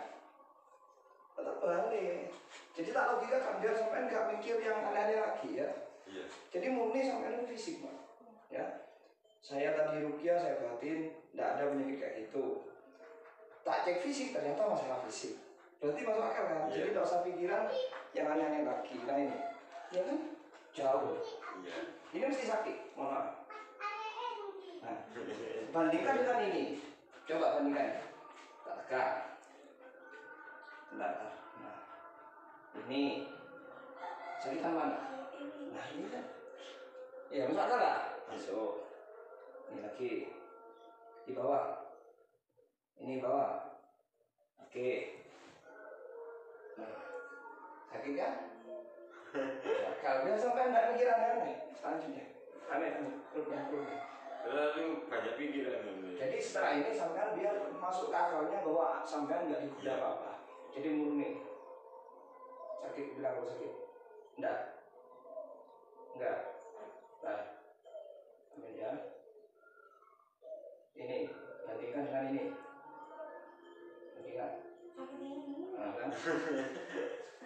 Tetap balik. Jadi tak logikakan, biar sampai nggak mikir yang aneh-aneh lagi ya. Iya. Jadi murni sampai itu fisik mas. Ya. Saya tadi rukyah, saya batin, nggak ada penyakit kayak gitu. Tak cek fisik, ternyata masalah fisik. Berarti masuk akal kan? Iya. Jadi nggak usah pikiran yang aneh-aneh lagi. Nah ini, ya kan? Jauh. Iya. Ini mesti sakit, mohon maaf. Nah, bandingkan dengan ini. Coba bandingkan. Tak tekan. Nah, ini sakitan mana? Nah ini kan. Ya masuk akal lah. Masuk. Ini lagi di bawah. Ini bawah. Oke. Nah, sakit kan? Kalau dia sampai enggak mikir aneh-aneh, selanjutnya aneh-aneh, perutnya. Terlalu banyak pikiran. Jadi setelah ini sampean biar masuk ke akalnya bahwa sampean enggak digoda apa-apa. Jadi murni. Sakit bilang kalau sakit. Enggak. Nah, amin ya. Ini bandingkan dengan ini. Bandingkan. Nah, kan?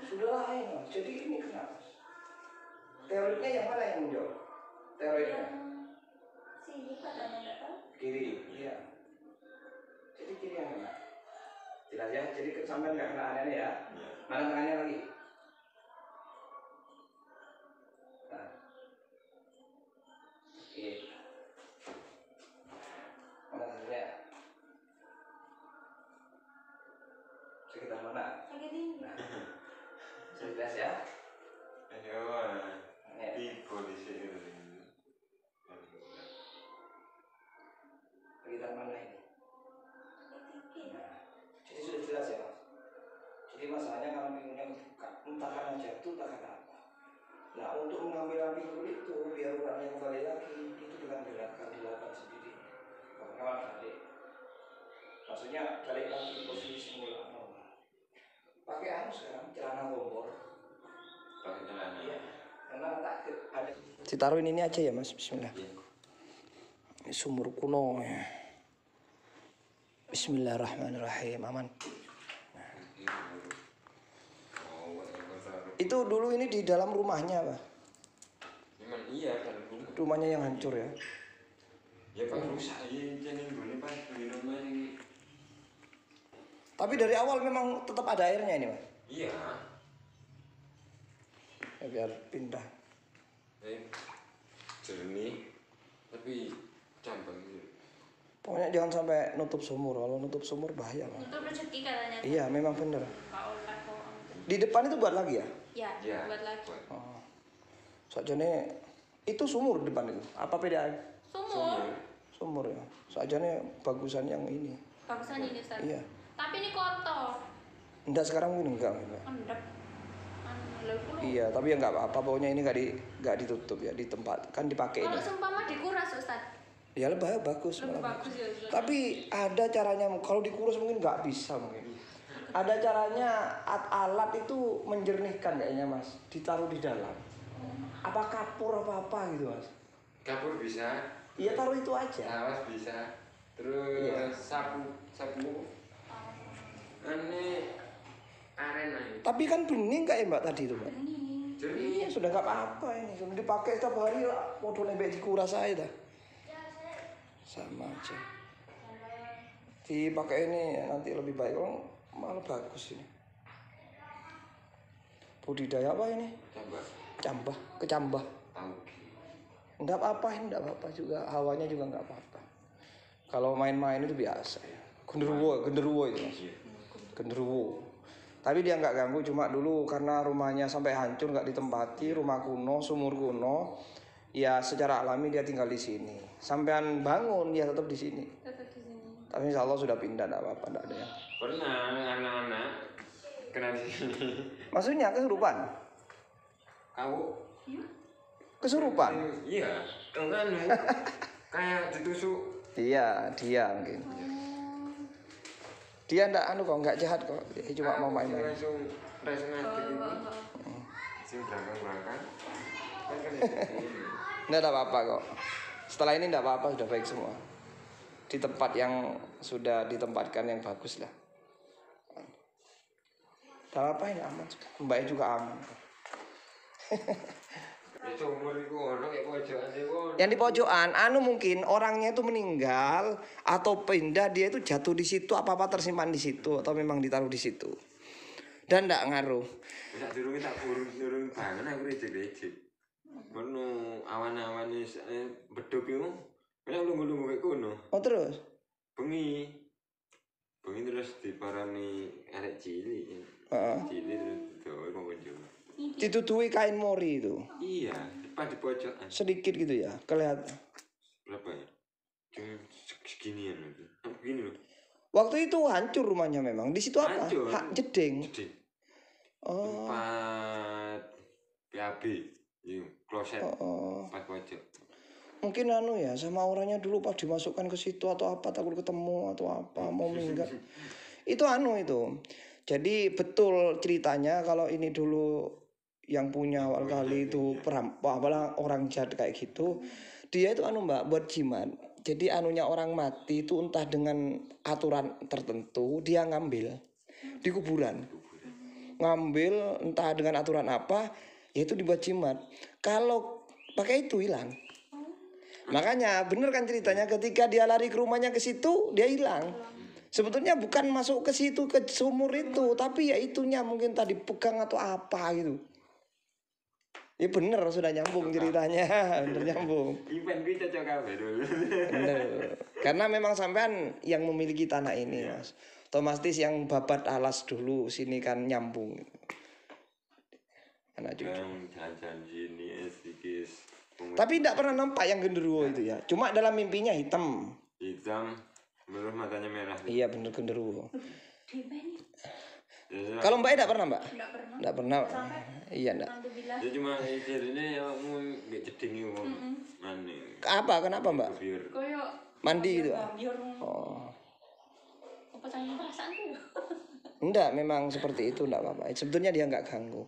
Sudah lain. Jadi ini kenapa? Teroidnya yang mana yang muncul? Teroidnya? Sini katanya nggak tahu. Kiri, iya. Jadi kiri yang mana? Jelas ya. Jadi sampai nggak kena aneh ya. Mana tangannya lagi? Nah. Oke. Mana tangannya? Sekitar mana? Sakit ini. Nah. Jelas ya. Ayo, tipe di sini. Sekitar mana ini? Sakit. Nah, jadi sudah jelas ya mas. Jadi masalahnya kalau pinggulnya buka, entah karena jatuh, entah karena apa. Nah untuk mengambil pinggul itu biar uratnya kembali lagi itu dengan gerakan dilakukan sendiri. Kawan-kawan adik. Maksudnya balik lagi posisi semula normal. Pakai sekarang celana kompor. Pakai celana. Iya. Karena tak ada. Ditaruhin ini aja ya mas. Bismillah. Ini sumur kuno ya. Bismillahirrahmanirrahim. Aman. Itu dulu ini di dalam rumahnya Pak. Memang iya kan. Rumahnya yang hancur ya. Ya Pak rusak ini jadi boleh Pak di rumah ini. Tapi dari awal memang tetap ada airnya ini Pak. Iya. Ya, biar pindah. Jernih tapi cambang gitu. Pokoknya jangan sampai nutup sumur. Kalau nutup sumur bahaya Pak. Untuk rezeki katanya. Iya memang benar. Pak. Di depan itu buat lagi ya? Ya, buat lagi. Oh. Sajane itu sumur di depan itu. Apa bedanya? Sumur ya. Sajane bagusan yang ini. Bagusan ini Ustaz. Iya. Tapi ini kotor. Enggak sekarang ini enggak. Endap. Iya, tapi ya enggak apa-apa. Pokoknya ini enggak ditutup ya di tempat. Kan dipakai Kalau ini. seumpama dikuras Ustaz. Ya lebih bagus. Lebih bagus ya Ustaz. Tapi ada caranya. Kalau dikurus mungkin enggak bisa mungkin. Ada caranya alat itu menjernihkan kayaknya mas. Ditaruh di dalam. Apa kapur apa gitu mas? Kapur bisa. Iya taruh itu aja. Lawas bisa. Terus Iya. sapu. Ini arena ini. Tapi kan bening kayak mbak tadi itu mbak. Ini. Jernih. Iya sudah nggak apa-apa ini. Sudah dipakai setiap hari lah. Waduh lebih dikuras aja dah. Sama aja. Dipakai ini nanti lebih baik. Oh, malah bagus ini. Budidaya apa ini? Kecambah. Tauge. Enggak apa-apa ini, enggak apa-apa juga. Hawanya juga enggak apa-apa. Kalau main-main itu biasa ya. Genderuwo itu mas. Genderuwo. Tapi dia enggak ganggu, cuma dulu karena rumahnya sampai hancur, enggak ditempati, rumah kuno, sumur kuno. Ya secara alami dia tinggal di sini. Sampean bangun dia tetap di sini. Tetap di sini. Tapi insya Allah sudah pindah, enggak apa-apa, enggak ada yang. Pernah anak-anak kena di sini. Maksudnya kesurupan? Kau Kesurupan? iya, enggak kayak ditusuk. Iya, dia mungkin. Dia ndak anu kok, nggak jahat kok. Dia cuma mau main-main. Langsung resonansi itu. Sing berangkat. Kan Nggak ada apa-apa kok. Setelah ini nggak apa-apa, sudah baik semua. Di tempat yang sudah ditempatkan yang bagus lah. Nggak apa-apa, ini aman. Mbaknya juga aman. itu umur iku ono kayak pojokan iku. Yang di pojokan, anu mungkin orangnya itu meninggal atau pindah, dia itu jatuh di situ, apa-apa tersimpan di situ atau memang ditaruh di situ. Dan ndak ngaruh. Sak durunge tak urung banget aku rejek-rejek. Kono awan-awan wis bedhop iku. Nek lungguh-lungguh kayak kono. Oh terus? Bengi terus diparani arek cilik. Heeh. Cilik terus digawe konco. Ditutui kain mori itu. Iya, pas di pojokan. Sedikit gitu ya, kelihatan. Berapa ya? Cuma seginian lagi. Begini loh. Waktu itu hancur rumahnya memang. Di situ apa? Hancur. Jeding. Gede. Oh. Tempat PAB. Iya, kloset. Oh. Pas pojok. Mungkin anu ya, sama orangnya dulu pas dimasukkan ke situ atau apa, takut ketemu atau apa, mau minggat. Itu anu itu. Jadi betul ceritanya kalau ini dulu yang punya awal kali itu apalah orang jahat kayak gitu. Dia itu anu Mbak, buat jimat. Jadi anunya orang mati itu entah dengan aturan tertentu dia ngambil di kuburan. Ngambil entah dengan aturan apa, yaitu dibuat jimat. Kalau pakai itu hilang. Makanya bener kan ceritanya ketika dia lari ke rumahnya ke situ dia hilang. Sebetulnya bukan masuk ke situ ke sumur itu, tapi ya itunya mungkin tadi pegang atau apa gitu. Ya bener sudah nyambung ceritanya, bener nyambung. Event gue cocok kabeh dulu. Bener. Karena memang sampean yang memiliki tanah ini, Mas. Otomatis yang babat alas dulu sini kan nyambung. Anak cucu. Jalan-jalan gini sedikit. Tapi tidak pernah nampak yang genderuwo itu ya. Cuma dalam mimpinya hitam. Hitam, terus matanya merah. Iya bener genderuwo. Ya, Kalau Mbak tidak pernah Mbak? Enggak pernah. Tidak pernah. Iya enggak. Alhamdulillah. ya cuma ini ya mau nggak jeding itu mana? Apa? Kenapa Mbak? Biar Koyo Mandi gitu. biar Oh. apa sayang perasaan tuh. Enggak, memang seperti itu enggak apa-apa. Sebetulnya dia enggak ganggu.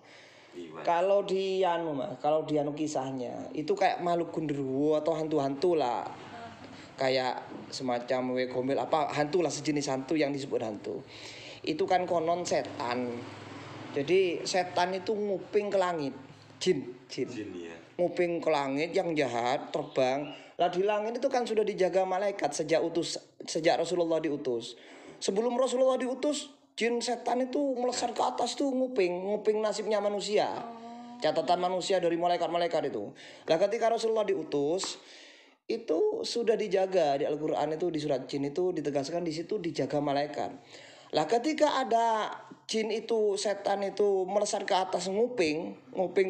iwan. Kalau di anu Mas, kalau di anu kisahnya itu kayak makhluk genderuwo atau hantu-hantu lah. Kayak semacam wewe gombel apa hantu lah, sejenis hantu yang disebut hantu. Itu kan konon setan. Jadi setan itu nguping ke langit. Jin. Sini ya. Nguping ke langit yang jahat terbang. Lah di langit itu kan sudah dijaga malaikat sejak Rasulullah diutus. Sebelum Rasulullah diutus, jin setan itu melesat ke atas tuh nguping nasibnya manusia. Catatan manusia dari malaikat-malaikat itu. Lah ketika Rasulullah diutus, itu sudah dijaga di Al-Qur'an itu di surat jin itu ditegaskan di situ dijaga malaikat. Lah ketika ada jin itu setan itu melesat ke atas nguping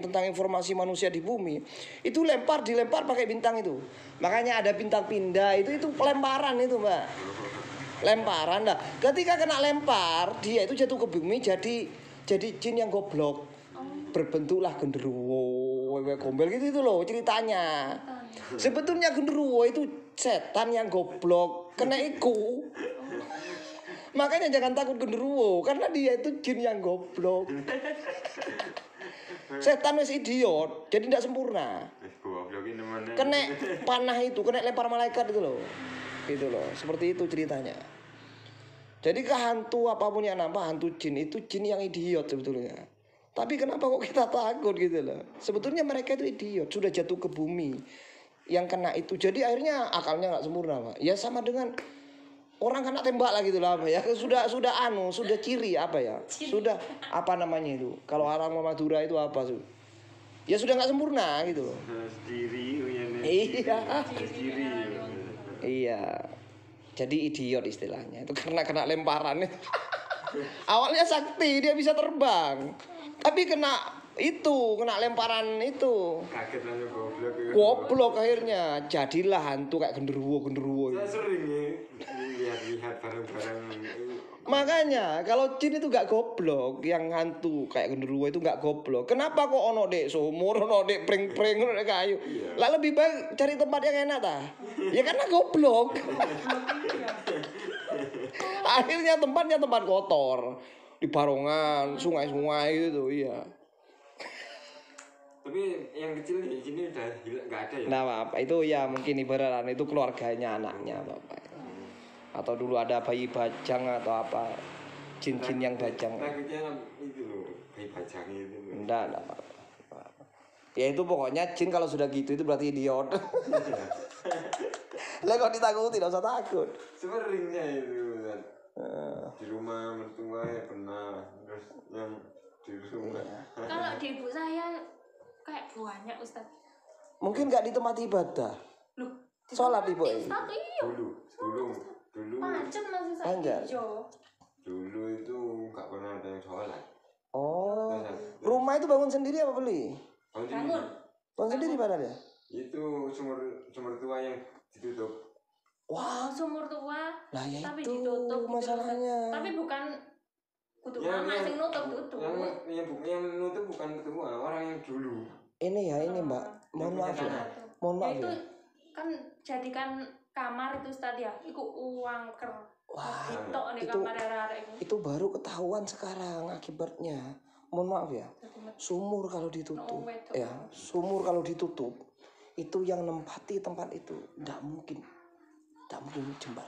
tentang informasi manusia di bumi, itu dilempar pakai bintang itu. Makanya ada bintang pindah itu pelemparan itu, Mbak. Lemparan lah. Ketika kena lempar, dia itu jatuh ke bumi jadi jin yang goblok. Berbentuklah genderuwo, wewe gombel gitu itu loh ceritanya. Sebetulnya genderuwo itu setan yang goblok, kena iku. Makanya jangan takut genderuwo karena dia itu jin yang goblok. Setan wis idiot, jadi tidak sempurna. Goblokin mana? Kena panah itu, kena lempar malaikat itu loh. Gitu loh, seperti itu ceritanya. Jadi ke hantu apapun yang nampak hantu jin itu jin yang idiot sebetulnya. Tapi kenapa kok kita takut gitu loh? Sebetulnya mereka itu idiot, sudah jatuh ke bumi. Yang kena itu, jadi akhirnya akalnya nggak sempurna, Pak. Ya sama dengan orang kena tembak lah gitu lah, apa ya? Sudah ciri apa ya? Sudah apa namanya itu? Kalau orang Madura itu apa tuh? Ya sudah nggak sempurna gitu loh. Sendiri, Iya. sendiri. Iya. Jadi idiot istilahnya. Itu karena kena lemparan. Awalnya sakti, dia bisa terbang. Tapi kena lemparan itu. Kaget langsung goblok. Goblok akhirnya. Jadilah hantu kayak genderuwo. Saya sering ya lihat-lihat barang-barang Makanya kalau jin itu gak goblok, yang hantu kayak genderuwo itu gak goblok. Kenapa kok ono dek sumur, ono dek pring-pring, ono dek kayu? Lah lebih baik cari tempat yang enak ta. Ya karena goblok. Akhirnya tempatnya tempat kotor, di barongan, sungai-sungai gitu, iya. Tapi yang kecil di sini udah hilang, nggak ada ya. Nah, apa itu ya mungkin ibarat itu keluarganya anaknya bapak. Atau dulu ada bayi bajang atau apa, jin-jin yang bajang. Takutnya itu loh, bayi bajang itu loh. Enggak apa-apa. Ya itu pokoknya jin kalau sudah gitu itu berarti idiot. Lah kalau ditakuti tidak usah takut. Sebenarnya itu kan. Di rumah mertua ya pernah, terus yang di rumah. Kalau di ibu saya kayak banyak Ustaz. Mungkin nggak di tempat ibadah. Loh, Sholat ibu. Ustaz iya. Dulu Macet masih saya Panjang. hijau. dulu itu nggak pernah ada yang sholat. Oh, rumah itu bangun sendiri apa beli? Bangun. Bangun sendiri padahal ya? Itu sumur tua yang ditutup. Wah, Sumur tua. lah ya Tapi itu ditutup. masalahnya. Tapi bukan kudu Yang- mama yang- sing nutup tutup. yang nutup bukan ketua, orang yang dulu. Ini ya ini Mbak, mohon maaf ya, mohon maaf Itu ya. kan jadikan kamar itu Ustaz ya. Iku uang ker. Wah, Ditok nih itu- kamar arek itu. Itu baru ketahuan sekarang akibatnya. Mohon maaf ya, sumur kalau ditutup, ya sumur kalau ditutup itu yang nempati tempat itu nggak mungkin jembar.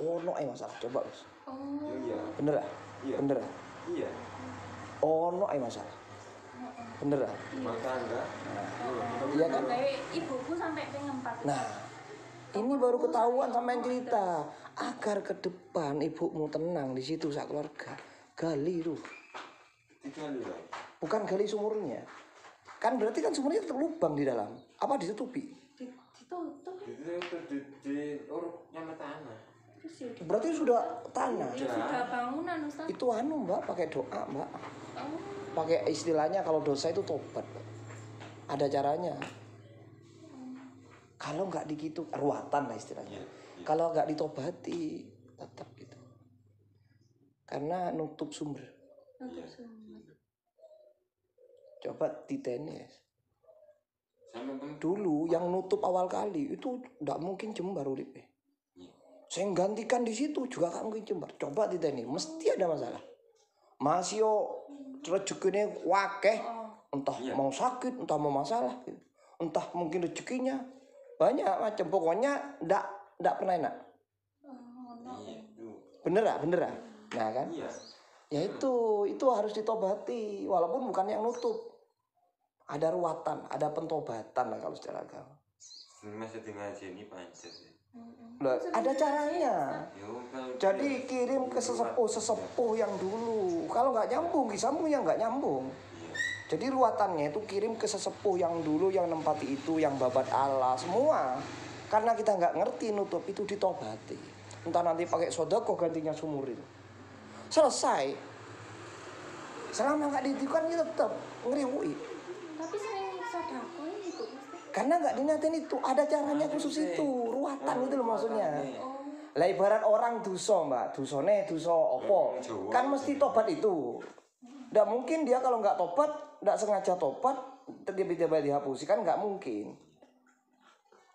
Oh no, masalah. Coba Mas, Oh. Iya, bener ya? Iya. Bener ya? iya. Oh no, masalah. Bener ya? Maka enggak. Iya kan? Kayak ibuku sampai pengen 4. Nah, ini baru ketahuan sampai cerita agar ke depan ibumu tenang di situ sak keluarga. Gali tuh, Digali lah. bukan gali sumurnya. Kan berarti kan sumurnya tetap lubang di dalam. Apa ditutupi? Ditutup Itu di urupnya sama tanah. terus ya. Berarti sudah tanah. Ya sudah bangunan Ustaz. Itu anu Mbak, pakai doa Mbak. Oh. Pakai istilahnya kalau dosa itu tobat. Ada caranya. Kalau nggak digitu ruatan lah istilahnya. Kalau nggak ditobati tetap gitu. Karena nutup sumber. Nutup sumur. Coba diteni. Sampai pun Dulu yang nutup awal kali itu nggak mungkin jembar uripnya. Saya gantikan di situ juga nggak mungkin jembar. Coba diteni, mesti ada masalah. Masih yo rezekinya wakeh, entah mau sakit, entah mau masalah, gitu. Entah mungkin rezekinya banyak macam. Pokoknya nggak pernah enak. itu. Bener lah, bener lah. Nah kan? Iya. Ya itu harus ditobati, walaupun bukan yang nutup. Ada ruatan, ada pentobatan lah kalau secara agama. Masa di ngaji ini pancet ya. Loh, ada caranya. Yo, kalau Jadi kirim ke sesepuh yang dulu. Kalau nggak nyambung, disambung yang nggak nyambung. Jadi ruatannya itu kirim ke sesepuh yang dulu yang nempati itu, yang babat Allah semua. Karena kita nggak ngerti nutup itu ditobati. Entah nanti pakai sodako gantinya sumur itu. Selesai. Selama nggak ditikan kita tetap ngeriwui. Tapi sering sodako itu Ustaz. Karena nggak diniatin itu, ada caranya khusus itu, ruatan itu loh maksudnya. Lah ibarat orang dosa Mbak, dosane dosa opo, kan mesti tobat itu. Nggak mungkin dia kalau nggak tobat, nggak sengaja tobat, tiba-tiba dihapusi kan nggak mungkin.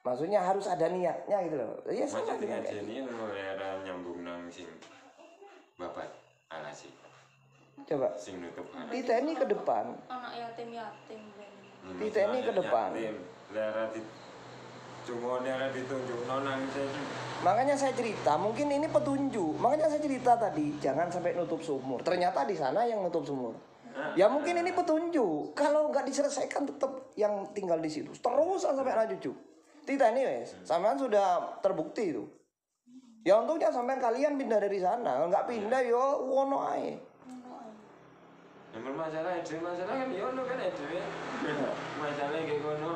Maksudnya harus ada niatnya gitu loh. Ya masa sama di dengan ngaji kayak ini mulai nyambung nang sing babat alasi coba sing nutup hati. diteni ke depan, Anak yatim-yatim ben. diteni ke depan. Daerah di cuma daerah ditunjuk nonang saya. Makanya saya cerita, mungkin ini petunjuk. Makanya saya cerita tadi, jangan sampai nutup sumur. Ternyata di sana yang nutup sumur. Ya mungkin ini petunjuk. Kalau nggak diselesaikan tetap yang tinggal di situ. Terus sampai anak cucu. Tidak ini wes, sampean sudah terbukti itu. Ya untungnya sampean kalian pindah dari sana. Nggak pindah yo wono ae. Yang bermasalah itu masalah kan yo kan itu ya. Masalah kayak kono.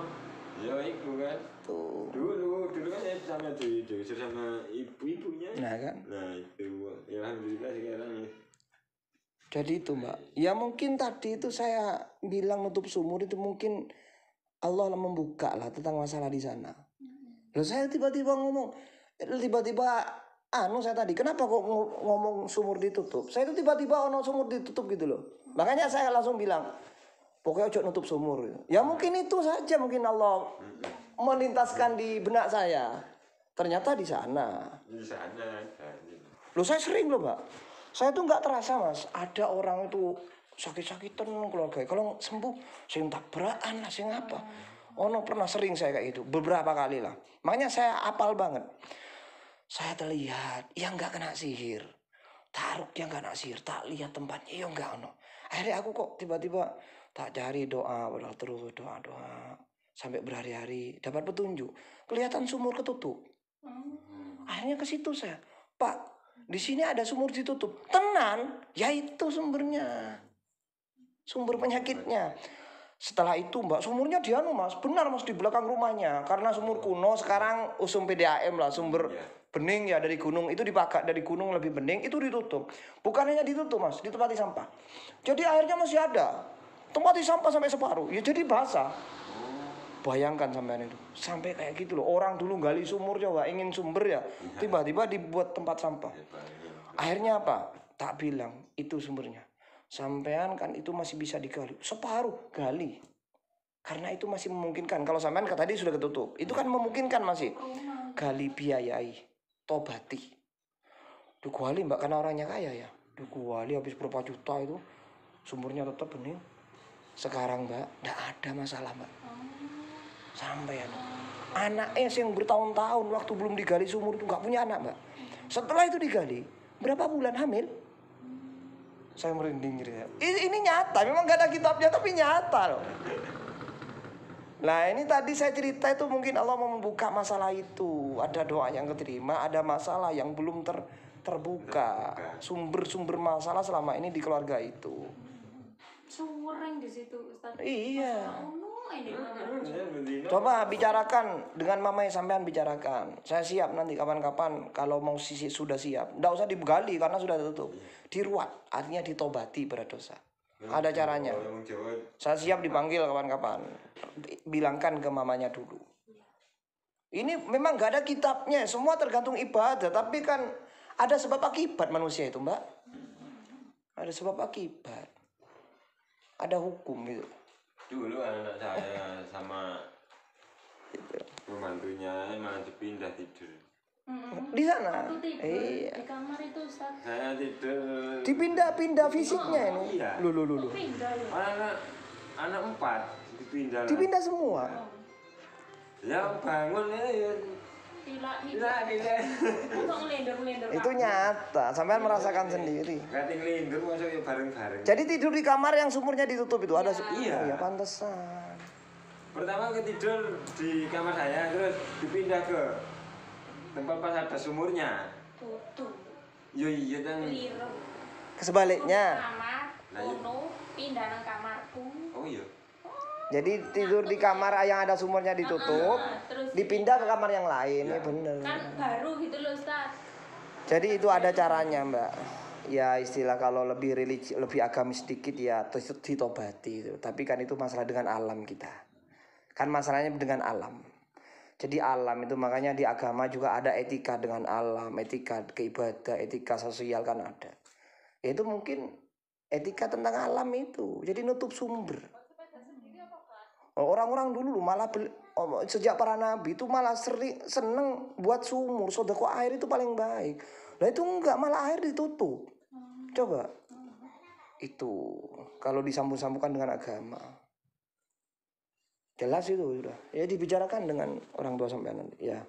Yo iku kan. Tuh. Dulu kan saya sama diusir sama ibu-ibunya. Nah kan. Nah itu ya alhamdulillah sekarang ya. Jadi itu Mbak. Ya mungkin tadi itu saya bilang nutup sumur itu mungkin Allah membuka lah tentang masalah di sana. Lalu saya tiba-tiba ngomong, tiba-tiba saya tadi, kenapa kok ngomong sumur ditutup? Saya itu tiba-tiba ono sumur ditutup gitu loh. Makanya saya langsung bilang, pokoknya ojo nutup sumur. Ya mungkin itu saja, mungkin Allah melintaskan di benak saya. Ternyata di sana. Di sana ada. Loh saya sering loh Mbak. Saya tuh nggak terasa Mas. Ada orang itu sakit-sakitan keluarga. Kalau sembuh, saya tabrakan lah, saya ngapa. Ono pernah sering saya kayak gitu. Beberapa kali lah. Makanya saya apal banget. Saya terlihat yang nggak kena sihir. Taruk yang nggak kena sihir. Tak lihat tempatnya, ya nggak ono. Akhirnya aku kok tiba-tiba tak cari doa. Padahal terus doa-doa. Sampai berhari-hari dapat petunjuk. Kelihatan sumur ketutup. Akhirnya ke situ saya. Pak, di sini ada sumur ditutup. Tenan, ya itu sumbernya. Sumber penyakitnya. Setelah itu Mbak, sumurnya di anu Mas, benar Mas di belakang rumahnya. Karena sumur kuno sekarang usum PDAM lah, sumber bening ya dari gunung. Itu dipakai dari gunung lebih bening, itu ditutup. Bukan hanya ditutup Mas, ditempati sampah. Jadi airnya masih ada. Tempati sampah sampai separuh, ya jadi basah. Bayangkan sampean itu, sampai kayak gitu loh. Orang dulu gali sumur coba ingin sumber ya, tiba-tiba dibuat tempat sampah. Akhirnya apa? Tak bilang itu sumbernya. Sampean kan itu masih bisa digali, separuh gali. Karena itu masih memungkinkan. Kalau sampean tadi sudah ketutup, itu kan memungkinkan masih. Gali biayai, tobati. Dukuali Mbak karena orangnya kaya ya. Dukuali habis berapa juta itu, sumurnya tetap bening. Sekarang Mbak, tidak ada masalah Mbak. Sampai anaknya yang bertahun-tahun waktu belum digali sumur itu nggak punya anak Mbak. Setelah itu digali, berapa bulan hamil? Saya merinding gitu ya. Ini nyata, memang gak ada kitabnya tapi nyata loh. Nah ini tadi saya cerita itu mungkin Allah mau membuka masalah itu. Ada doa yang keterima, ada masalah yang belum terbuka. Sumber-sumber masalah selama ini di keluarga itu. Suring di situ Ustaz. Iya. Ini Coba bicarakan dengan mamanya sampean bicarakan. Saya siap nanti kapan-kapan kalau mau sudah siap. Nggak usah digali karena sudah tutup. Diruat, artinya ditobati berdosa. Ada caranya. Saya siap dipanggil kapan-kapan. Bilangkan ke mamanya dulu. Ini memang nggak ada kitabnya. Semua tergantung ibadah. Tapi kan ada sebab akibat manusia itu Mbak. Ada sebab akibat. Ada hukum gitu. Dulu anak saya sama pembantunya emang pindah tidur. Di sana. Waktu tidur Iya. di kamar itu Ustaz. Saya tidur. Dipindah-pindah fisiknya ini. Iya. Lu. Pindah ya. Anak 4 dipindah. Dipindah semua. Ya bangun ya. Tidak. Kok ngelender-ngelender. Itu nyata, sampean merasakan sendiri. Kating lindur masuk ya bareng-bareng. Jadi tidur di kamar yang sumurnya ditutup itu ada. Iya. Oh, ya pantesan. Pertama ketidur di kamar saya terus dipindah ke tempat pas ada sumurnya. Tutup. Iya kan. Keliru. Kesebaliknya. Kamar, kuno, pindah nang kamarku. Oh iya. Jadi tidur di kamar yang ada sumurnya ditutup, Terus dipindah ke kamar yang lain, ya bener. kan baru gitu loh Ustaz. Jadi itu ada caranya Mbak. Ya istilah kalau lebih religi, lebih agamis sedikit ya ditobati itu. Tapi kan itu masalah dengan alam kita. Kan masalahnya dengan alam. Jadi alam itu makanya di agama juga ada etika dengan alam, etika keibadah, etika sosial kan ada. Itu mungkin etika tentang alam itu. Jadi nutup sumber. Orang-orang dulu malah sejak para nabi itu malah seneng buat sumur, sedekah air itu paling baik. Nah itu enggak, malah air ditutup. Coba. Itu kalau disambung-sambungkan dengan agama. Jelas itu sudah. Ya dibicarakan dengan orang tua sampean nanti ya.